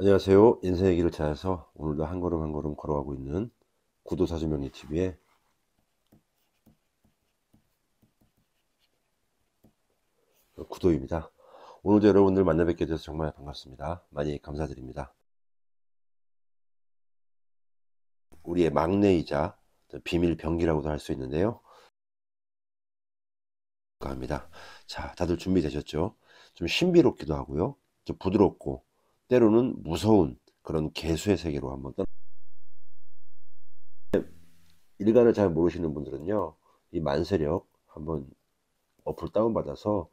안녕하세요. 인생의 길을 찾아서 오늘도 한 걸음 한 걸음 걸어가고 있는 구도사주명리TV의 구도입니다. 오늘도 여러분들 만나 뵙게 돼서 정말 반갑습니다. 많이 감사드립니다. 우리의 막내이자 비밀 병기라고도 할 수 있는데요. 합니다. 자, 다들 준비되셨죠? 좀 신비롭기도 하고요. 좀 부드럽고 때로는 무서운 그런 개수의 세계로 한번 일간을 잘 모르시는 분들은요. 이 만세력 한번 어플 다운받아서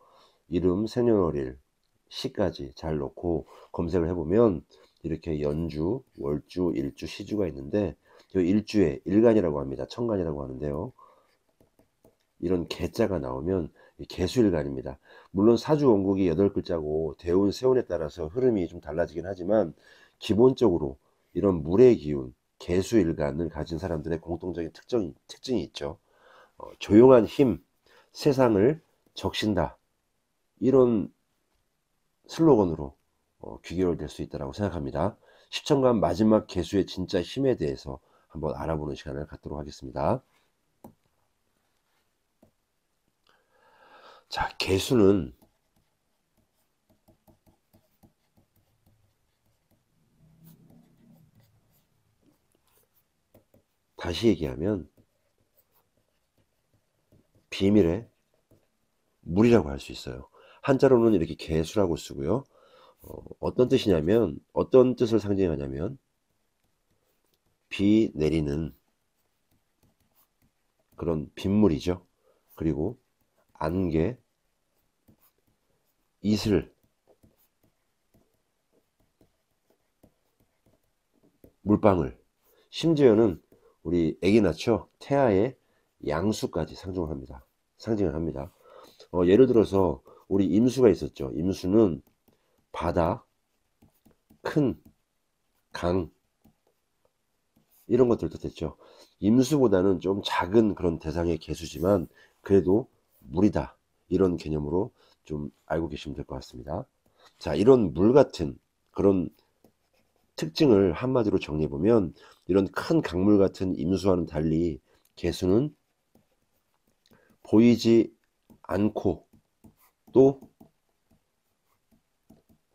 이름, 생년월일, 시까지 잘 넣고 검색을 해보면 이렇게 연주, 월주, 일주, 시주가 있는데 이 일주에 일간이라고 합니다. 천간이라고 하는데요. 이런 개자가 나오면 개수일간입니다. 물론 사주 원국이 8글자고 대운, 세운에 따라서 흐름이 좀 달라지긴 하지만 기본적으로 이런 물의 기운, 개수일간을 가진 사람들의 공통적인 특징이 있죠. 조용한 힘, 세상을 적신다. 이런 슬로건으로 귀결될 수 있다고 생각합니다. 시청관 마지막 개수의 진짜 힘에 대해서 한번 알아보는 시간을 갖도록 하겠습니다. 자, 개수는 다시 얘기하면 비밀의 물이라고 할 수 있어요. 한자로는 이렇게 개수라고 쓰고요. 어떤 뜻이냐면, 어떤 뜻을 상징하냐면 비 내리는 그런 빗물이죠. 그리고 안개, 이슬, 물방울, 심지어는 우리 애기 낳죠. 태아의 양수까지 상징을 합니다. 예를 들어서 우리 임수가 있었죠. 임수는 바다, 큰 강, 이런 것들 뜻했죠. 임수보다는 좀 작은 그런 대상의 개수지만 그래도 물이다, 이런 개념으로 좀 알고 계시면 될 것 같습니다. 자, 이런 물 같은 그런 특징을 한마디로 정리해 보면, 이런 큰 강물 같은 임수와는 달리 개수는 보이지 않고 또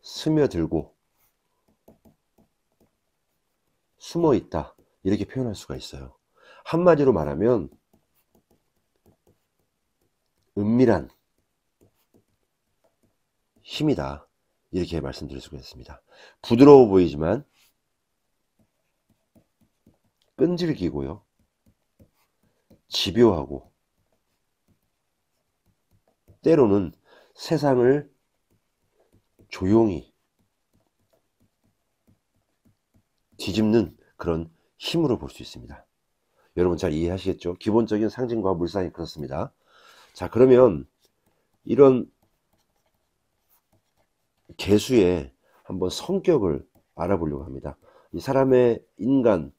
스며들고 숨어 있다, 이렇게 표현할 수가 있어요. 한마디로 말하면 은밀한 힘이다, 이렇게 말씀드릴 수가 있습니다. 부드러워 보이지만 끈질기고요, 집요하고 때로는 세상을 조용히 뒤집는 그런 힘으로 볼 수 있습니다. 여러분 잘 이해하시겠죠? 기본적인 상징과 물상이 그렇습니다. 자, 그러면 이런 개수의 한번 성격을 알아보려고 합니다. 이 사람의 인간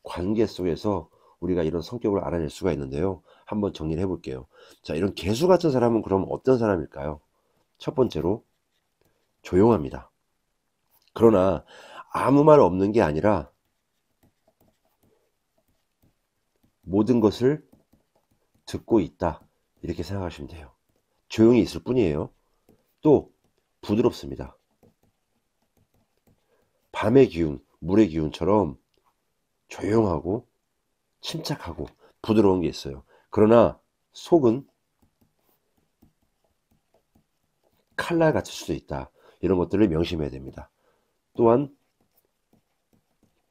관계 속에서 우리가 이런 성격을 알아낼 수가 있는데요. 한번 정리를 해볼게요. 자, 이런 개수 같은 사람은 그럼 어떤 사람일까요? 첫 번째로 조용합니다. 그러나 아무 말 없는 게 아니라 모든 것을 듣고 있다, 이렇게 생각하시면 돼요. 조용히 있을 뿐이에요. 또 부드럽습니다. 밤의 기운, 물의 기운처럼 조용하고 침착하고 부드러운 게 있어요. 그러나 속은 칼날 같을 수도 있다. 이런 것들을 명심해야 됩니다. 또한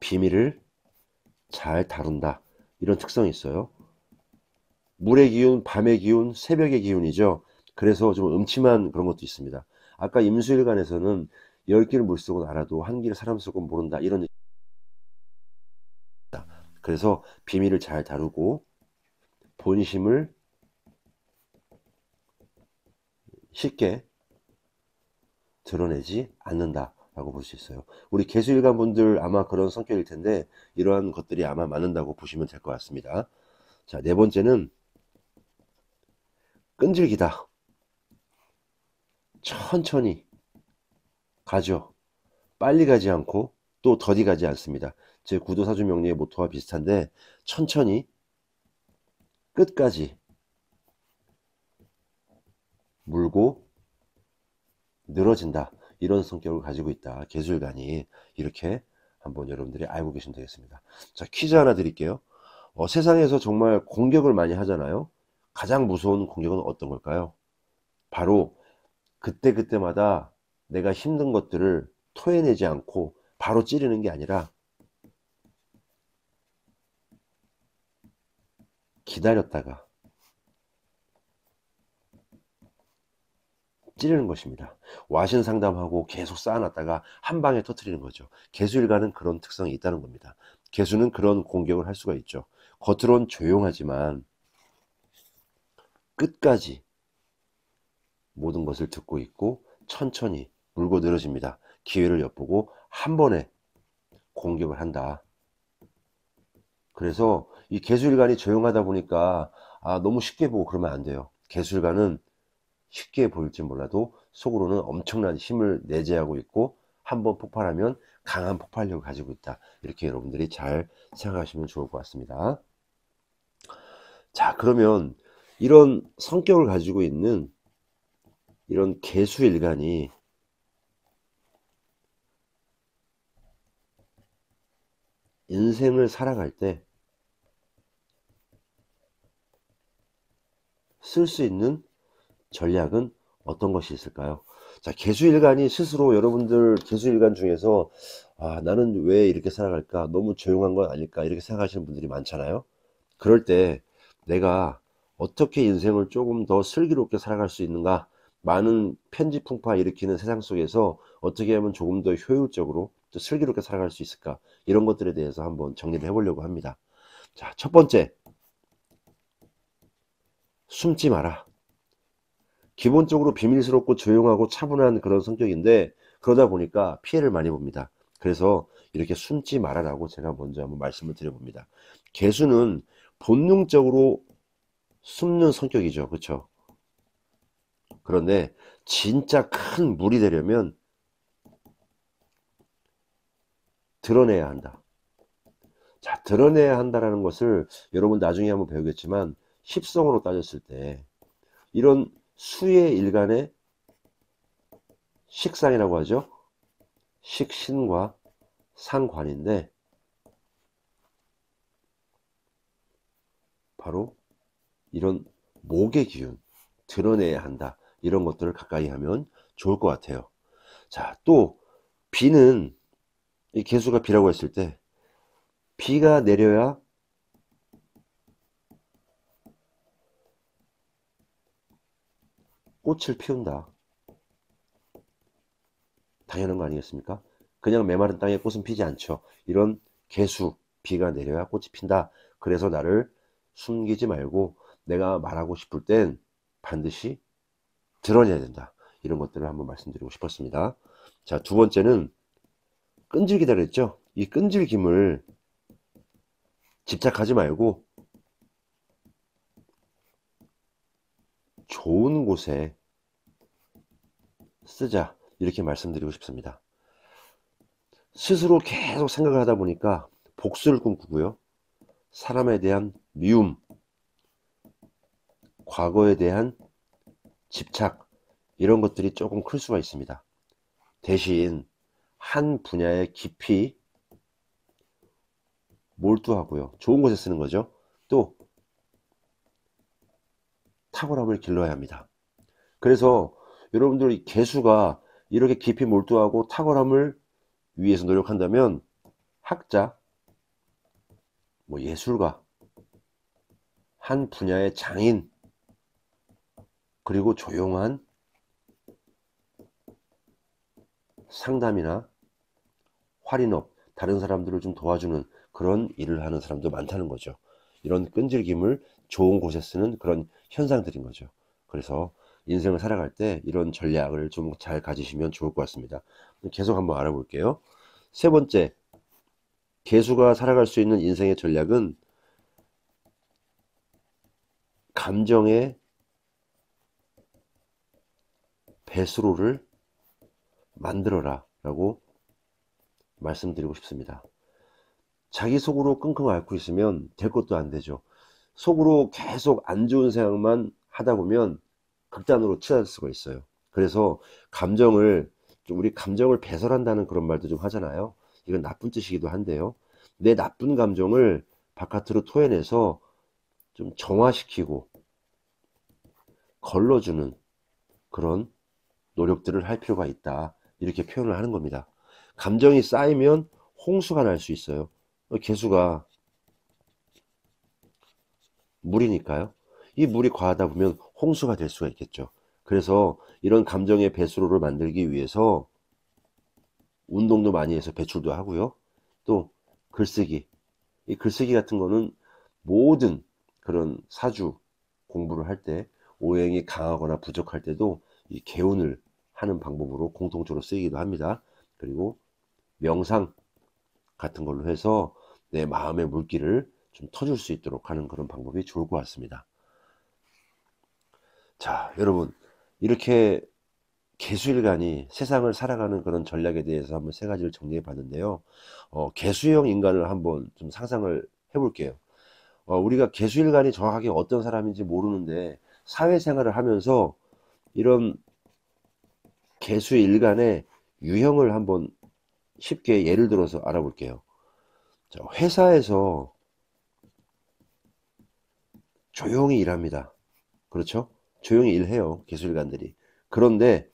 비밀을 잘 다룬다, 이런 특성이 있어요. 물의 기운, 밤의 기운, 새벽의 기운이죠. 그래서 좀 음침한 그런 것도 있습니다. 아까 임수일간에서는 10길을 물속은 알아도 한 길을 사람 속은 모른다, 이런. 그래서 비밀을 잘 다루고 본심을 쉽게 드러내지 않는다 라고 볼 수 있어요. 우리 개수일간 분들 아마 그런 성격일 텐데 이러한 것들이 아마 맞는다고 보시면 될 것 같습니다. 자, 네 번째는 끈질기다. 천천히 가죠. 빨리 가지 않고 또 더디 가지 않습니다. 제 구도사주 명리의 모토와 비슷한데 천천히 끝까지 물고 늘어진다. 이런 성격을 가지고 있다. 개수일간이. 이렇게 한번 여러분들이 알고 계시면 되겠습니다. 자, 퀴즈 하나 드릴게요. 세상에서 정말 공격을 많이 하잖아요. 가장 무서운 공격은 어떤 걸까요? 바로 그때그때마다 내가 힘든 것들을 토해내지 않고 바로 찌르는 게 아니라 기다렸다가 찌르는 것입니다. 와신 상담하고 계속 쌓아놨다가 한 방에 터뜨리는 거죠. 개수일가는 그런 특성이 있다는 겁니다. 개수는 그런 공격을 할 수가 있죠. 겉으론 조용하지만 끝까지 모든 것을 듣고 있고 천천히 물고 늘어집니다. 기회를 엿보고 한 번에 공격을 한다. 그래서 이 개수일간이 조용하다 보니까 너무 쉽게 보고 그러면 안 돼요. 개수일간은 쉽게 보일지 몰라도 속으로는 엄청난 힘을 내재하고 있고 한번 폭발하면 강한 폭발력을 가지고 있다. 이렇게 여러분들이 잘 생각하시면 좋을 것 같습니다. 자, 그러면 이런 성격을 가지고 있는 이런 개수일간이 인생을 살아갈 때 쓸 수 있는 전략은 어떤 것이 있을까요? 자, 개수일간이 스스로 여러분들 개수일간 중에서 나는 왜 이렇게 살아갈까? 너무 조용한 건 아닐까? 이렇게 생각하시는 분들이 많잖아요. 그럴 때 내가 어떻게 인생을 조금 더 슬기롭게 살아갈 수 있는가? 많은 편지풍파 일으키는 세상 속에서 어떻게 하면 조금 더 효율적으로 또 슬기롭게 살아갈 수 있을까? 이런 것들에 대해서 한번 정리를 해보려고 합니다. 자, 첫 번째, 숨지 마라. 기본적으로 비밀스럽고 조용하고 차분한 그런 성격인데 그러다 보니까 피해를 많이 봅니다. 그래서 이렇게 숨지 말아라고 제가 먼저 한번 말씀을 드려봅니다. 개수는 본능적으로 숨는 성격이죠. 그렇죠? 그런데 진짜 큰 물이 되려면 드러내야 한다. 자, 드러내야 한다라는 것을 여러분 나중에 한번 배우겠지만 십성으로 따졌을 때 이런 수의 일간의 식상이라고 하죠. 식신과 상관인데 바로 이런 목의 기운 드러내야 한다. 이런 것들을 가까이 하면 좋을 것 같아요. 자, 또 비는 이 개수가 비라고 했을 때 비가 내려야 꽃을 피운다. 당연한 거 아니겠습니까? 그냥 메마른 땅에 꽃은 피지 않죠. 이런 개수, 비가 내려야 꽃이 핀다. 그래서 나를 숨기지 말고 내가 말하고 싶을 땐 반드시 드러내야 된다. 이런 것들을 한번 말씀드리고 싶었습니다. 자, 두 번째는 끈질기다 그랬죠? 이 끈질김을 집착하지 말고 좋은 곳에 쓰자. 이렇게 말씀드리고 싶습니다. 스스로 계속 생각을 하다 보니까 복수를 꿈꾸고요. 사람에 대한 미움, 과거에 대한 집착, 이런 것들이 조금 클 수가 있습니다. 대신 한 분야에 깊이 몰두하고요. 좋은 곳에 쓰는 거죠. 또 탁월함을 길러야 합니다. 그래서 여러분들 이 개수가 이렇게 깊이 몰두하고 탁월함을 위해서 노력한다면 학자, 예술가, 한 분야의 장인, 그리고 조용한 상담이나 활인업, 다른 사람들을 좀 도와주는 그런 일을 하는 사람도 많다는 거죠. 이런 끈질김을 좋은 곳에 쓰는 그런 현상들인 거죠. 그래서 인생을 살아갈 때 이런 전략을 좀 잘 가지시면 좋을 것 같습니다. 계속 한번 알아볼게요. 세 번째, 개수가 살아갈 수 있는 인생의 전략은 감정의 배수로를 만들어라 라고 말씀드리고 싶습니다. 자기 속으로 끙끙 앓고 있으면 될 것도 안 되죠. 속으로 계속 안 좋은 생각만 하다 보면 극단으로 치닫을 수가 있어요. 그래서 감정을 우리 감정을 배설한다는 그런 말도 좀 하잖아요. 이건 나쁜 뜻이기도 한데요. 내 나쁜 감정을 바깥으로 토해내서 좀 정화시키고 걸러주는 그런 노력들을 할 필요가 있다. 이렇게 표현을 하는 겁니다. 감정이 쌓이면 홍수가 날 수 있어요. 개수가 물이니까요. 이 물이 과하다 보면 홍수가 될 수가 있겠죠. 그래서 이런 감정의 배수로를 만들기 위해서 운동도 많이 해서 배출도 하고요. 또 글쓰기, 이 글쓰기 같은 거는 모든 그런 사주 공부를 할 때 오행이 강하거나 부족할 때도 이 개운을 하는 방법으로 공통적으로 쓰이기도 합니다. 그리고 명상 같은 걸로 해서 내 마음의 물기를 좀 터줄 수 있도록 하는 그런 방법이 좋을 것 같습니다. 자, 여러분, 이렇게 개수일간이 세상을 살아가는 그런 전략에 대해서 한번 세 가지를 정리해 봤는데요. 개수형 인간을 한번 좀 상상을 해 볼게요. 우리가 개수일간이 정확하게 어떤 사람인지 모르는데 사회생활을 하면서 이런 개수일간의 유형을 한번 쉽게 예를 들어서 알아볼게요. 자, 회사에서 조용히 일합니다. 그렇죠? 조용히 일해요. 개수일간들이. 그런데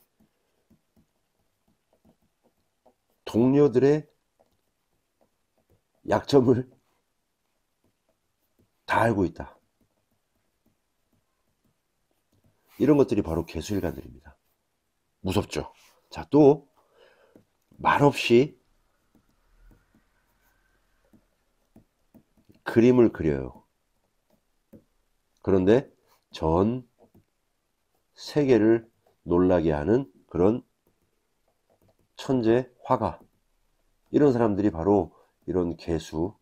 동료들의 약점을 다 알고 있다. 이런 것들이 바로 개수일간들입니다. 무섭죠? 자, 또 말없이 그림을 그려요. 그런데 전 세계를 놀라게 하는 그런 천재 화가, 이런 사람들이 바로 이런 개수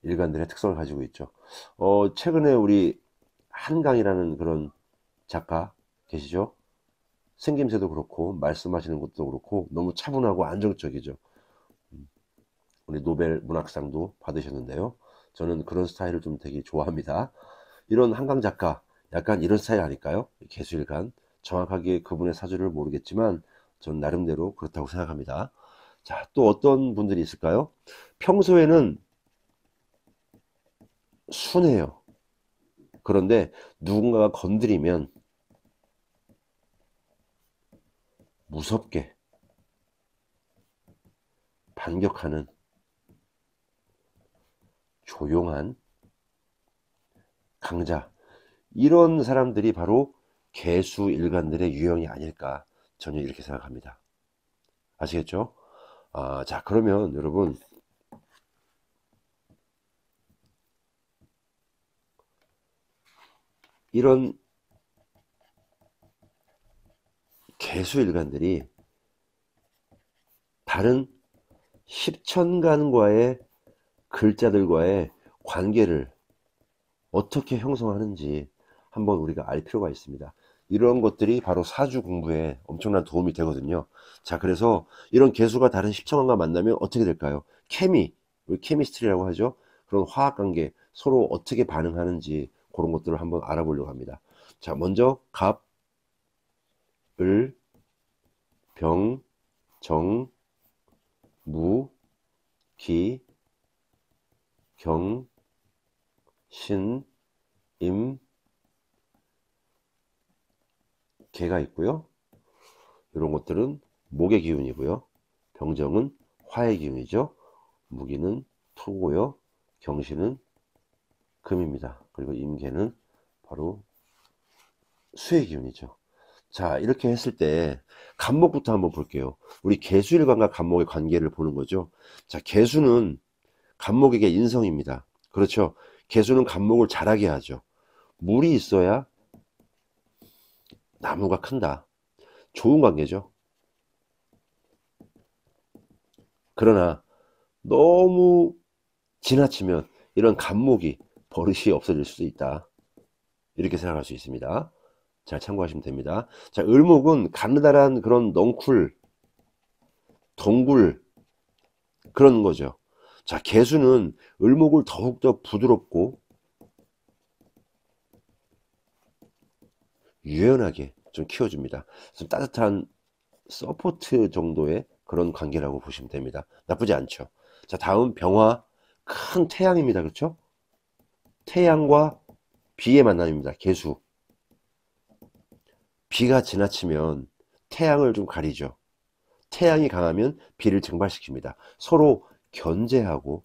일간들의 특성을 가지고 있죠. 최근에 우리 한강이라는 그런 작가 계시죠? 생김새도 그렇고 말씀하시는 것도 그렇고 너무 차분하고 안정적이죠. 우리 노벨 문학상도 받으셨는데요. 저는 그런 스타일을 좀 되게 좋아합니다. 이런 한강 작가 약간 이런 스타일 아닐까요? 개수일간. 정확하게 그분의 사주를 모르겠지만 전 나름대로 그렇다고 생각합니다. 자, 또 어떤 분들이 있을까요? 평소에는 순해요. 그런데 누군가가 건드리면 무섭게 반격하는 조용한 강자, 이런 사람들이 바로 개수일간들의 유형이 아닐까, 저는 이렇게 생각합니다. 아시겠죠? 자, 그러면 여러분, 이런 개수일간들이 다른 십천간과의 글자들과의 관계를 어떻게 형성하는지 한번 우리가 알 필요가 있습니다. 이런 것들이 바로 사주 공부에 엄청난 도움이 되거든요. 자, 그래서 이런 개수가 다른 십천간과 만나면 어떻게 될까요? 우리 케미스트리라고 하죠. 그런 화학관계, 서로 어떻게 반응하는지 그런 것들을 한번 알아보려고 합니다. 자, 먼저 갑, 을, 병, 정, 무, 기, 경, 신, 임, 개가 있고요. 이런 것들은 목의 기운이고요. 병정은 화의 기운이죠. 무기는 토고요. 경신은 금입니다. 그리고 임계는 바로 수의 기운이죠. 자, 이렇게 했을 때 간목부터 한번 볼게요. 우리 개수일간과 간목의 관계를 보는 거죠. 자, 개수는 간목에게 인성입니다. 그렇죠. 개수는 간목을 자라게 하죠. 물이 있어야 나무가 큰다. 좋은 관계죠. 그러나 너무 지나치면 이런 간목이 버릇이 없어질 수도 있다. 이렇게 생각할 수 있습니다. 잘 참고하시면 됩니다. 자, 을목은 가느다란 그런 넝쿨, 덩굴, 그런 거죠. 자, 개수는 을목을 더욱더 부드럽고 유연하게 좀 키워줍니다. 좀 따뜻한 서포트 정도의 그런 관계라고 보시면 됩니다. 나쁘지 않죠. 자, 다음 병화, 큰 태양입니다. 그렇죠? 태양과 비의 만남입니다. 개수. 비가 지나치면 태양을 좀 가리죠. 태양이 강하면 비를 증발시킵니다. 서로 견제하고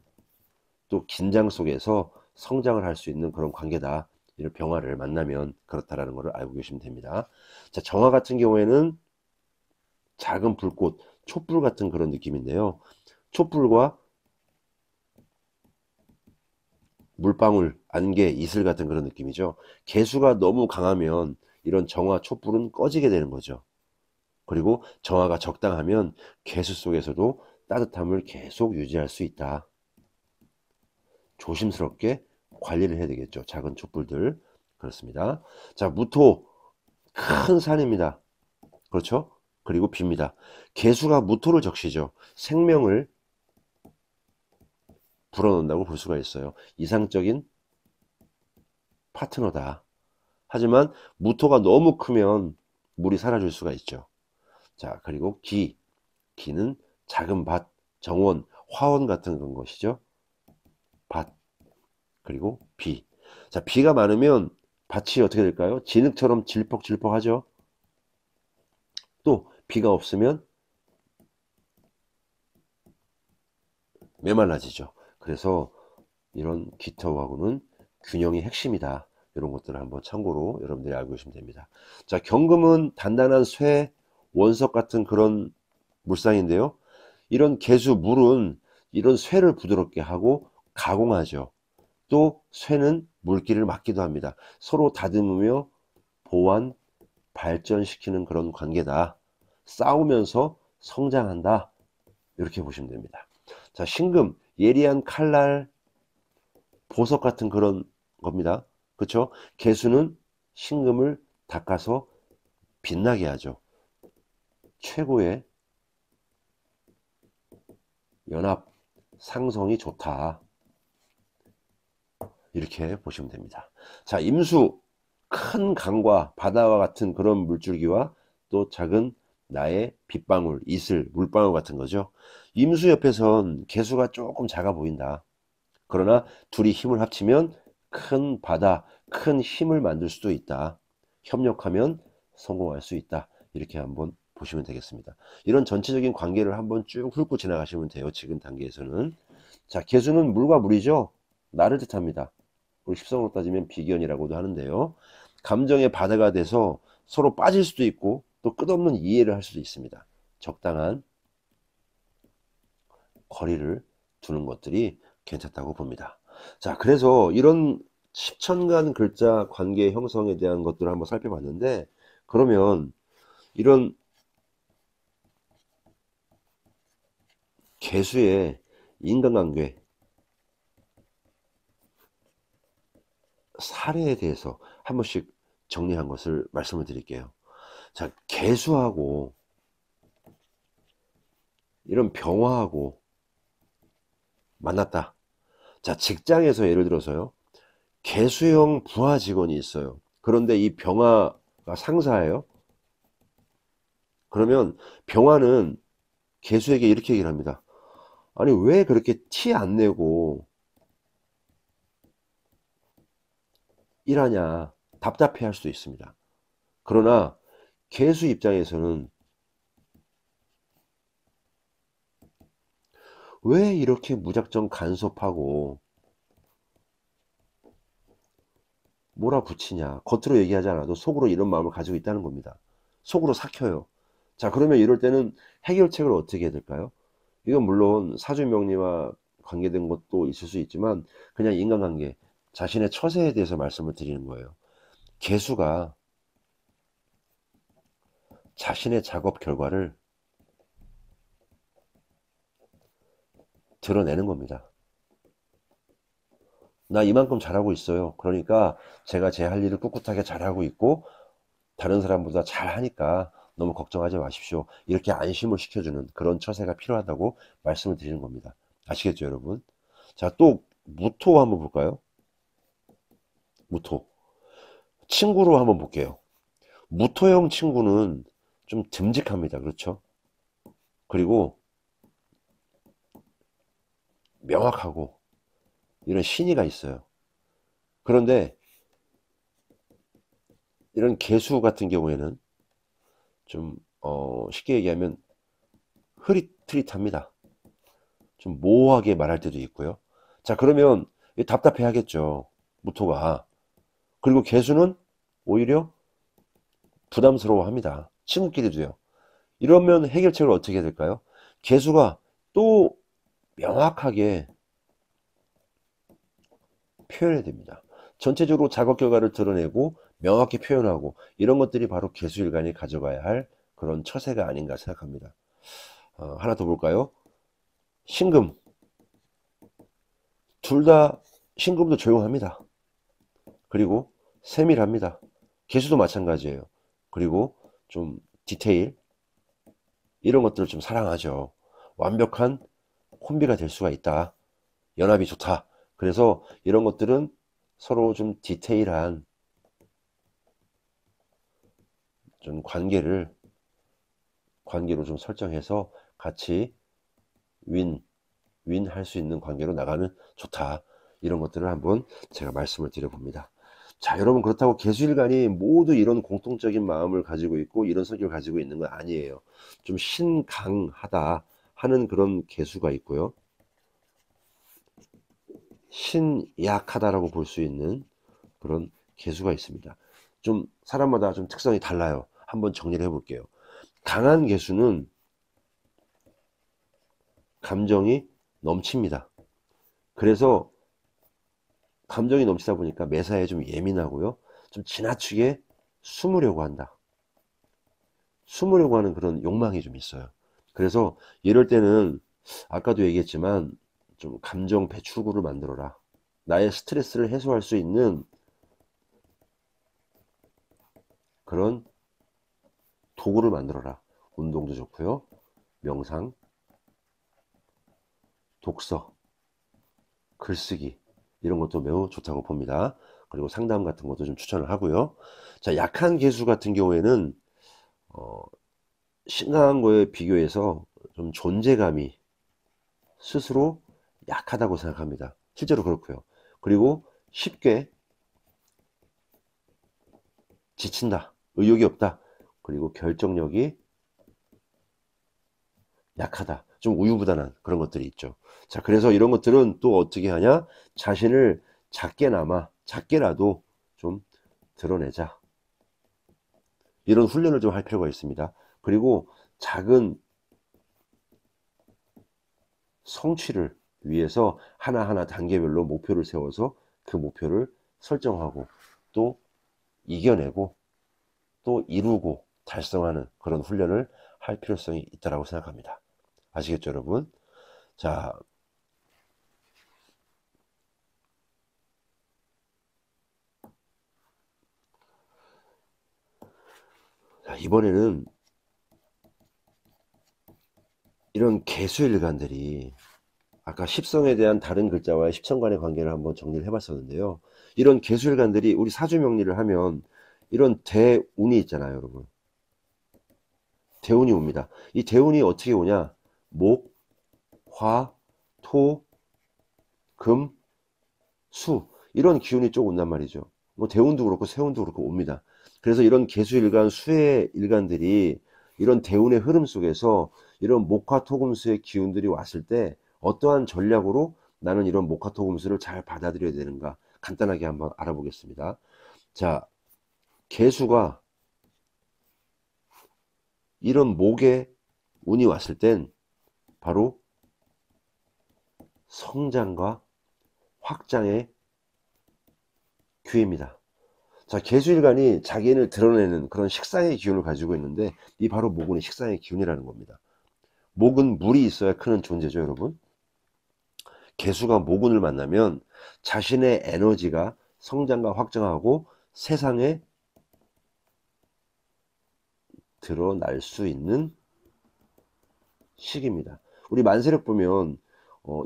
또 긴장 속에서 성장을 할 수 있는 그런 관계다. 이런 병화를 만나면 그렇다라는 것을 알고 계시면 됩니다. 자, 정화 같은 경우에는 작은 불꽃, 촛불 같은 그런 느낌인데요. 촛불과 물방울, 안개, 이슬 같은 그런 느낌이죠. 개수가 너무 강하면 이런 정화, 촛불은 꺼지게 되는 거죠. 그리고 정화가 적당하면 개수 속에서도 따뜻함을 계속 유지할 수 있다. 조심스럽게 관리를 해야 되겠죠. 작은 촛불들. 그렇습니다. 자, 무토, 큰 산입니다. 그렇죠? 그리고 빕니다. 개수가 무토를 적시죠. 생명을 불어넣는다고 볼 수가 있어요. 이상적인 파트너다. 하지만 무토가 너무 크면 물이 사라질 수가 있죠. 자, 그리고 기는 작은 밭, 정원, 화원 같은 그런 것이죠. 밭, 그리고 비. 자, 비가 많으면 밭이 어떻게 될까요? 진흙처럼 질퍽질퍽하죠. 또 비가 없으면 메말라지죠. 그래서 이런 기토하고는 균형이 핵심이다. 이런 것들을 한번 참고로 여러분들이 알고 계시면 됩니다. 자, 경금은 단단한 쇠, 원석 같은 그런 물상인데요. 이런 개수, 물은 이런 쇠를 부드럽게 하고 가공하죠. 또 쇠는 물기를 막기도 합니다. 서로 다듬으며 보완, 발전시키는 그런 관계다. 싸우면서 성장한다. 이렇게 보시면 됩니다. 자, 신금, 예리한 칼날, 보석 같은 그런 겁니다. 그렇죠? 개수는 신금을 닦아서 빛나게 하죠. 최고의 연합, 상성이 좋다. 이렇게 보시면 됩니다. 자, 임수, 큰 강과 바다와 같은 그런 물줄기와 또 작은 나의 빗방울, 이슬, 물방울 같은 거죠. 임수 옆에선 개수가 조금 작아 보인다. 그러나 둘이 힘을 합치면 큰 바다, 큰 힘을 만들 수도 있다. 협력하면 성공할 수 있다. 이렇게 한번 보시면 되겠습니다. 이런 전체적인 관계를 한번 쭉 훑고 지나가시면 돼요. 지금 단계에서는. 자, 개수는 물과 물이죠. 나를 뜻합니다. 우리 십성으로 따지면 비견이라고도 하는데요. 감정의 바다가 돼서 서로 빠질 수도 있고 또 끝없는 이해를 할 수도 있습니다. 적당한 거리를 두는 것들이 괜찮다고 봅니다. 자, 그래서 이런 10천간 글자 관계 형성에 대한 것들을 한번 살펴봤는데, 그러면 이런 개수의 인간관계 사례에 대해서 한 번씩 정리한 것을 말씀을 드릴게요. 자, 개수하고 이런 병화하고 만났다. 자, 직장에서 예를 들어서요, 개수형 부하 직원이 있어요. 그런데 이 병화가 상사예요. 그러면 병화는 개수에게 이렇게 얘기를 합니다. 아니, 왜 그렇게 티 안 내고 일하냐, 답답해 할 수도 있습니다. 그러나 개수 입장에서는 왜 이렇게 무작정 간섭하고 몰아붙이냐, 겉으로 얘기하지 않아도 속으로 이런 마음을 가지고 있다는 겁니다. 속으로 삭혀요. 자, 그러면 이럴 때는 해결책을 어떻게 해야 될까요? 이건 물론 사주명리와 관계된 것도 있을 수 있지만 그냥 인간관계, 자신의 처세에 대해서 말씀을 드리는 거예요. 개수가 자신의 작업 결과를 드러내는 겁니다. 나 이만큼 잘하고 있어요. 그러니까 제가 제 할 일을 꿋꿋하게 잘하고 있고 다른 사람보다 잘하니까 너무 걱정하지 마십시오. 이렇게 안심을 시켜주는 그런 처세가 필요하다고 말씀을 드리는 겁니다. 아시겠죠, 여러분? 자, 또 무토 한번 볼까요? 무토. 친구로 한번 볼게요. 무토형 친구는 좀 듬직합니다. 그렇죠? 그리고 명확하고 이런 신의가 있어요. 그런데 이런 개수 같은 경우에는 좀 쉽게 얘기하면 흐릿흐릿합니다. 좀 모호하게 말할 때도 있고요. 자, 그러면 답답해 하겠죠, 무토가. 그리고 개수는 오히려 부담스러워 합니다. 친구끼리도요. 이러면 해결책을 어떻게 해야 될까요? 개수가 또 명확하게 표현해야 됩니다. 전체적으로 작업 결과를 드러내고 명확히 표현하고 이런 것들이 바로 개수일간이 가져가야 할 그런 처세가 아닌가 생각합니다. 하나 더 볼까요? 신금. 둘 다 신금도 조용합니다. 그리고 세밀합니다. 개수도 마찬가지예요. 그리고 좀 디테일 이런 것들을 좀 사랑하죠. 완벽한 콤비가 될 수가 있다. 연합이 좋다. 그래서 이런 것들은 서로 좀 디테일한 좀 관계로 좀 설정해서 같이 윈 할 수 있는 관계로 나가는 좋다. 이런 것들을 한번 제가 말씀을 드려봅니다. 자, 여러분, 그렇다고 개수일간이 모두 이런 공통적인 마음을 가지고 있고 이런 성격을 가지고 있는 건 아니에요. 좀 신강하다 하는 그런 개수가 있고요. 신약하다라고 볼 수 있는 그런 개수가 있습니다. 좀 사람마다 좀 특성이 달라요. 한번 정리를 해볼게요. 강한 개수는 감정이 넘칩니다. 그래서 감정이 넘치다 보니까 매사에 좀 예민하고요. 좀 지나치게 숨으려고 한다. 숨으려고 하는 그런 욕망이 좀 있어요. 그래서 이럴 때는 아까도 얘기했지만 좀 감정 배출구를 만들어라. 나의 스트레스를 해소할 수 있는 그런 도구를 만들어라. 운동도 좋고요. 명상, 독서, 글쓰기 이런 것도 매우 좋다고 봅니다. 그리고 상담 같은 것도 좀 추천을 하고요. 자, 약한 개수 같은 경우에는 신강한 거에 비교해서 좀 존재감이 스스로 약하다고 생각합니다. 실제로 그렇고요. 그리고 쉽게 지친다. 의욕이 없다. 그리고 결정력이 약하다. 좀 우유부단한 그런 것들이 있죠. 자, 그래서 이런 것들은 또 어떻게 하냐? 자신을 작게라도 좀 드러내자. 이런 훈련을 좀 할 필요가 있습니다. 그리고 작은 성취를 위해서 하나하나 단계별로 목표를 세워서 그 목표를 설정하고 또 이겨내고 또 이루고 달성하는 그런 훈련을 할 필요성이 있다고 생각합니다. 아시겠죠, 여러분? 자, 이번에는 이런 개수일간들이 아까 십성에 대한 다른 글자와의 십천간의 관계를 한번 정리를 해봤었는데요. 이런 개수일간들이 우리 사주명리를 하면 이런 대운이 있잖아요, 여러분. 대운이 옵니다. 이 대운이 어떻게 오냐? 목, 화, 토, 금, 수 이런 기운이 쭉 온단 말이죠. 뭐 대운도 그렇고 세운도 그렇고 옵니다. 그래서 이런 개수일간, 수의 일간들이 이런 대운의 흐름 속에서 이런 목화토금수의 기운들이 왔을 때 어떠한 전략으로 나는 이런 목화토금수를 잘 받아들여야 되는가 간단하게 한번 알아보겠습니다. 자, 개수가 이런 목에 운이 왔을 땐 바로 성장과 확장의 기회입니다. 자, 개수일간이 자기를 드러내는 그런 식상의 기운을 가지고 있는데 이 바로 목운이 식상의 기운이라는 겁니다. 목은 물이 있어야 크는 존재죠, 여러분. 개수가 목운을 만나면 자신의 에너지가 성장과 확장하고 세상에 드러날 수 있는 시기입니다. 우리 만세력 보면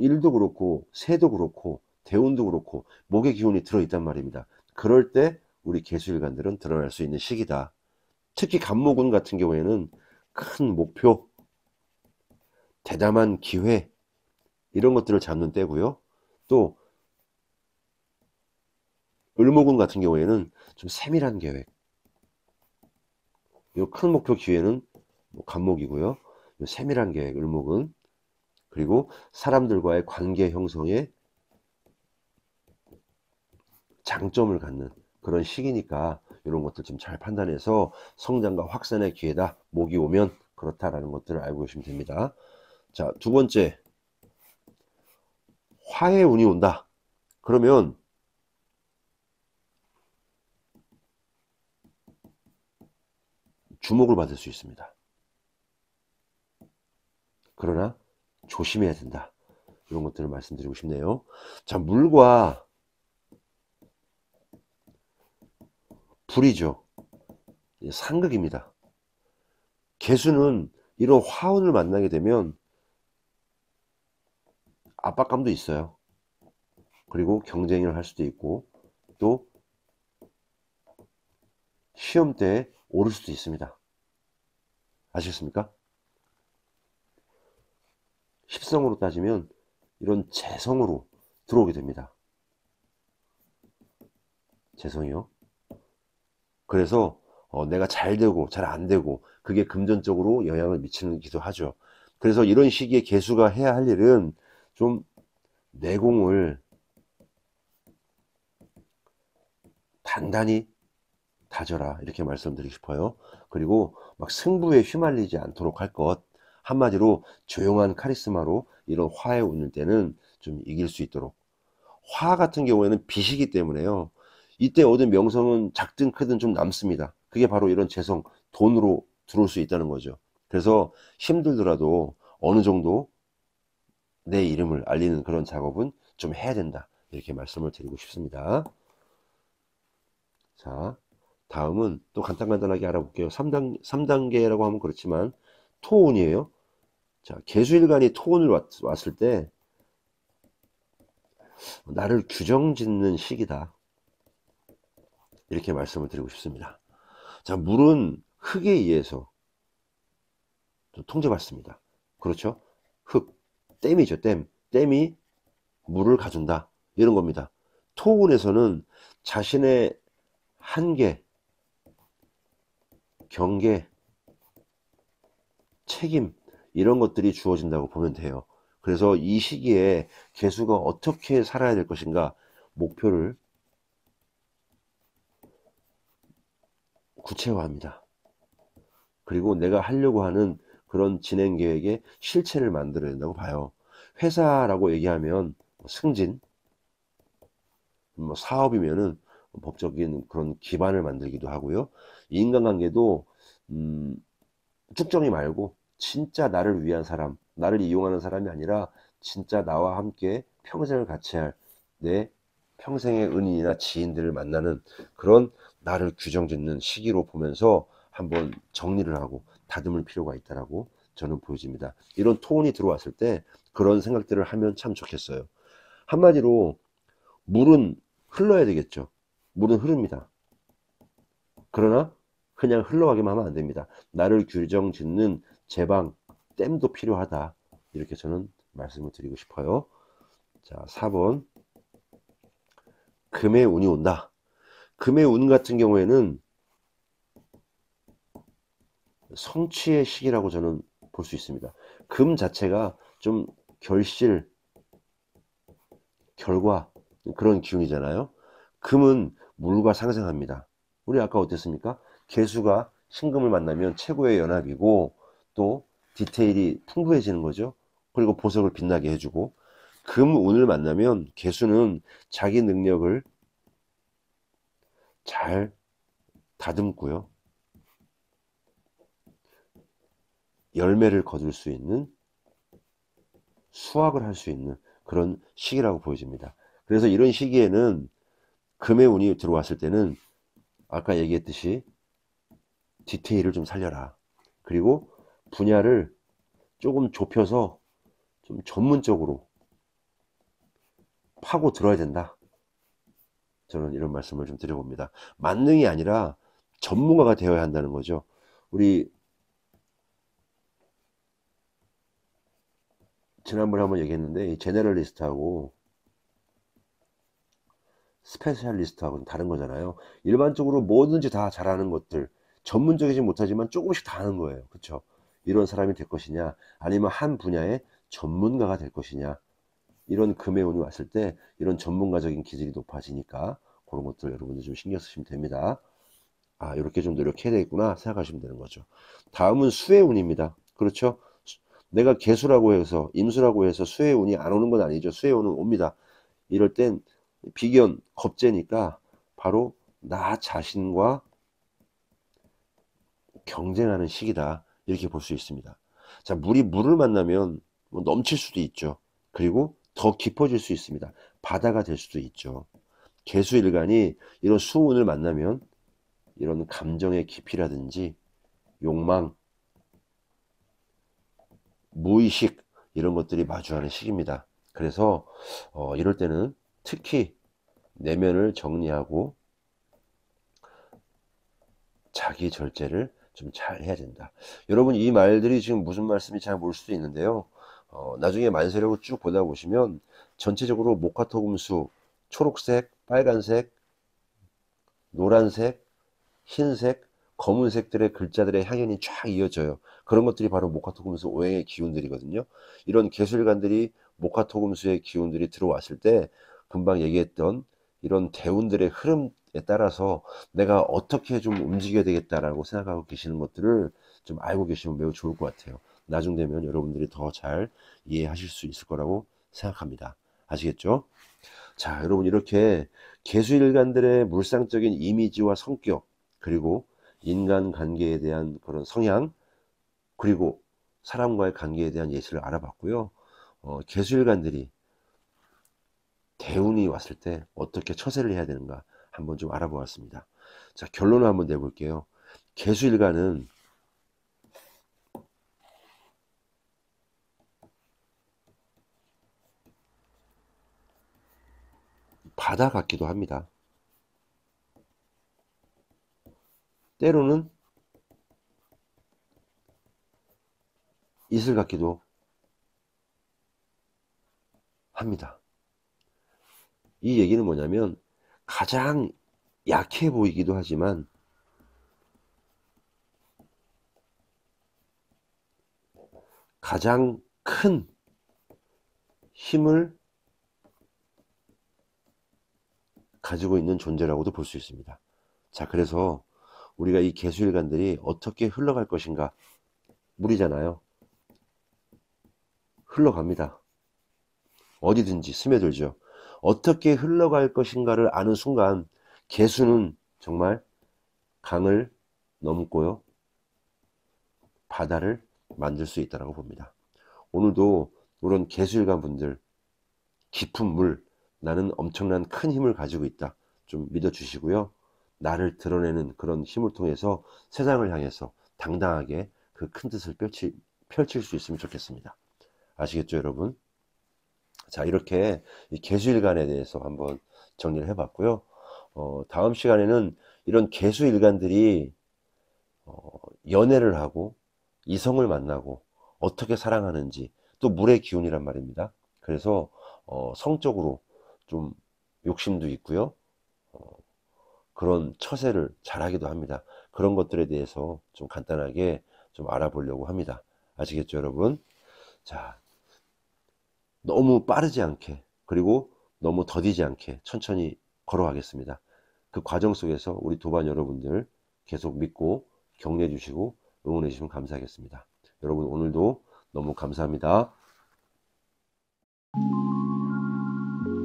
일도 그렇고 새도 그렇고 대운도 그렇고 목의 기운이 들어있단 말입니다. 그럴 때 우리 개수일간들은 드러날 수 있는 시기다. 특히 간목운 같은 경우에는 큰 목표, 대담한 기회 이런 것들을 잡는 때고요. 또 을목운 같은 경우에는 좀 세밀한 계획, 이 큰 목표 기회는 간목이고요. 요 세밀한 계획 을목은, 그리고 사람들과의 관계 형성에 장점을 갖는 그런 시기니까 이런 것들 좀 잘 판단해서 성장과 확산의 기회다. 목이 오면 그렇다라는 것들을 알고 계시면 됩니다. 자, 두 번째, 화의 운이 온다. 그러면 주목을 받을 수 있습니다. 그러나 조심해야 된다. 이런 것들을 말씀드리고 싶네요. 자, 물과 불이죠. 상극입니다. 개수는 이런 화운을 만나게 되면 압박감도 있어요. 그리고 경쟁을 할 수도 있고 또 시험 때 오를 수도 있습니다. 아시겠습니까? 십성으로 따지면 이런 재성으로 들어오게 됩니다. 재성이요. 그래서 내가 잘 되고 잘 안 되고 그게 금전적으로 영향을 미치기도 하죠. 그래서 이런 시기에 개수가 해야 할 일은 좀 내공을 단단히 다져라, 이렇게 말씀드리고 싶어요. 그리고 막 승부에 휘말리지 않도록 할 것, 한마디로 조용한 카리스마로 이런 화에 오는 때는 좀 이길 수 있도록. 화 같은 경우에는 빛이기 때문에요, 이때 얻은 명성은 작든 크든 좀 남습니다. 그게 바로 이런 재성, 돈으로 들어올 수 있다는 거죠. 그래서 힘들더라도 어느 정도 내 이름을 알리는 그런 작업은 좀 해야 된다, 이렇게 말씀을 드리고 싶습니다. 자, 다음은 또 간단하게 알아볼게요. 3단계라고 하면 그렇지만 토운이에요. 자, 개수일간이 토운을 왔을 때 나를 규정짓는 시기다, 이렇게 말씀을 드리고 싶습니다. 자, 물은 흙에 의해서 통제받습니다. 그렇죠? 흙, 댐이죠. 댐이 물을 가준다, 이런 겁니다. 토운에서는 자신의 한계, 경계, 책임 이런 것들이 주어진다고 보면 돼요. 그래서 이 시기에 개수가 어떻게 살아야 될 것인가, 목표를 구체화합니다. 그리고 내가 하려고 하는 그런 진행 계획의 실체를 만들어야 된다고 봐요. 회사라고 얘기하면 승진, 사업이면은 법적인 그런 기반을 만들기도 하고요. 인간관계도 쭉정이 말고 진짜 나를 위한 사람, 나를 이용하는 사람이 아니라 진짜 나와 함께 평생을 같이 할 내 평생의 은인이나 지인들을 만나는 그런 나를 규정짓는 시기로 보면서 한번 정리를 하고 다듬을 필요가 있다라고 저는 보여집니다. 이런 톤이 들어왔을 때 그런 생각들을 하면 참 좋겠어요. 한마디로 물은 흘러야 되겠죠. 물은 흐릅니다. 그러나 그냥 흘러가기만 하면 안 됩니다. 나를 규정짓는 제방, 댐도 필요하다, 이렇게 저는 말씀을 드리고 싶어요. 자, 4번, 금의 운이 온다. 금의 운 같은 경우에는 성취의 시기라고 저는 볼 수 있습니다. 금 자체가 좀 결실, 결과 그런 기운이잖아요. 금은 물과 상생합니다. 우리 아까 어땠습니까? 개수가 신금을 만나면 최고의 연합이고 또 디테일이 풍부해지는 거죠. 그리고 보석을 빛나게 해주고, 금 운을 만나면 개수는 자기 능력을 잘 다듬고요, 열매를 거둘 수 있는, 수확을 할 수 있는 그런 시기라고 보여집니다. 그래서 이런 시기에는 금의 운이 들어왔을 때는 아까 얘기했듯이 디테일을 좀 살려라. 그리고 분야를 조금 좁혀서 좀 전문적으로 파고 들어야 된다. 저는 이런 말씀을 좀 드려봅니다. 만능이 아니라 전문가가 되어야 한다는 거죠. 우리 지난번에 한번 얘기했는데 이 제너럴리스트하고 스페셜리스트하고는 다른 거잖아요. 일반적으로 뭐든지 다 잘하는 것들, 전문적이지 못하지만 조금씩 다 하는 거예요. 그렇죠? 이런 사람이 될 것이냐, 아니면 한 분야의 전문가가 될 것이냐, 이런 금의 운이 왔을 때 이런 전문가적인 기질이 높아지니까 그런 것들 여러분들 좀 신경 쓰시면 됩니다. 아, 이렇게 좀 노력해야 되겠구나 생각하시면 되는 거죠. 다음은 수의 운입니다. 그렇죠? 내가 개수라고 해서, 임수라고 해서 수의 운이 안 오는 건 아니죠. 수의 운은 옵니다. 이럴 땐 비견, 겁재니까 바로 나 자신과 경쟁하는 시기다. 이렇게 볼 수 있습니다. 자, 물이 물을 만나면 뭐 넘칠 수도 있죠. 그리고 더 깊어질 수 있습니다. 바다가 될 수도 있죠. 개수일간이 이런 수운을 만나면 이런 감정의 깊이라든지 욕망, 무의식 이런 것들이 마주하는 시기입니다. 그래서 이럴 때는 특히 내면을 정리하고 자기 절제를 좀 잘 해야 된다. 여러분 이 말들이 지금 무슨 말씀인지 잘 모를 수도 있는데요. 나중에 만세력을 쭉 보다 보시면 전체적으로 목화토금수 초록색, 빨간색, 노란색, 흰색, 검은색들의 글자들의 향연이 쫙 이어져요. 그런 것들이 바로 목화토금수 오행의 기운들이거든요. 이런 개술관들이 목화토금수의 기운들이 들어왔을 때 금방 얘기했던 이런 대운들의 흐름에 따라서 내가 어떻게 좀 움직여야 되겠다라고 생각하고 계시는 것들을 좀 알고 계시면 매우 좋을 것 같아요. 나중 되면 여러분들이 더 잘 이해하실 수 있을 거라고 생각합니다. 아시겠죠? 자, 여러분 이렇게 개수일간들의 물상적인 이미지와 성격, 그리고 인간관계에 대한 그런 성향, 그리고 사람과의 관계에 대한 예시를 알아봤고요. 개수일간들이 대운이 왔을 때 어떻게 처세를 해야 되는가 한번 좀 알아보았습니다. 자, 결론을 한번 내볼게요. 개수일간은 바다 같기도 합니다. 때로는 이슬 같기도 합니다. 이 얘기는 뭐냐면 가장 약해 보이기도 하지만 가장 큰 힘을 가지고 있는 존재라고도 볼 수 있습니다. 자, 그래서 우리가 이 개수일간들이 어떻게 흘러갈 것인가, 물이잖아요. 흘러갑니다. 어디든지 스며들죠. 어떻게 흘러갈 것인가를 아는 순간 개수는 정말 강을 넘고요, 바다를 만들 수 있다고 봅니다. 오늘도 이런 개수일간 분들, 깊은 물, 나는 엄청난 큰 힘을 가지고 있다, 좀 믿어주시고요. 나를 드러내는 그런 힘을 통해서 세상을 향해서 당당하게 그 큰 뜻을 펼칠 수 있으면 좋겠습니다. 아시겠죠, 여러분? 자, 이렇게 이 개수일간에 대해서 한번 정리를 해봤고요. 다음 시간에는 이런 개수일간들이 연애를 하고 이성을 만나고 어떻게 사랑하는지, 또 물의 기운이란 말입니다. 그래서 성적으로 좀 욕심도 있고요. 그런 처세를 잘하기도 합니다. 그런 것들에 대해서 좀 간단하게 좀 알아보려고 합니다. 아시겠죠, 여러분? 자, 너무 빠르지 않게, 그리고 너무 더디지 않게 천천히 걸어가겠습니다. 그 과정 속에서 우리 도반 여러분들 계속 믿고 격려해 주시고 응원해 주시면 감사하겠습니다. 여러분 오늘도 너무 감사합니다.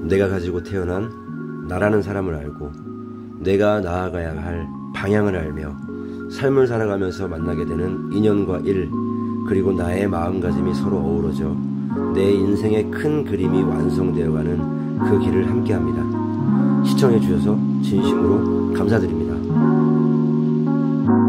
내가 가지고 태어난 나라는 사람을 알고 내가 나아가야 할 방향을 알며 삶을 살아가면서 만나게 되는 인연과 일, 그리고 나의 마음가짐이 서로 어우러져 내 인생의 큰 그림이 완성되어가는 그 길을 함께합니다. 시청해 주셔서 진심으로 감사드립니다.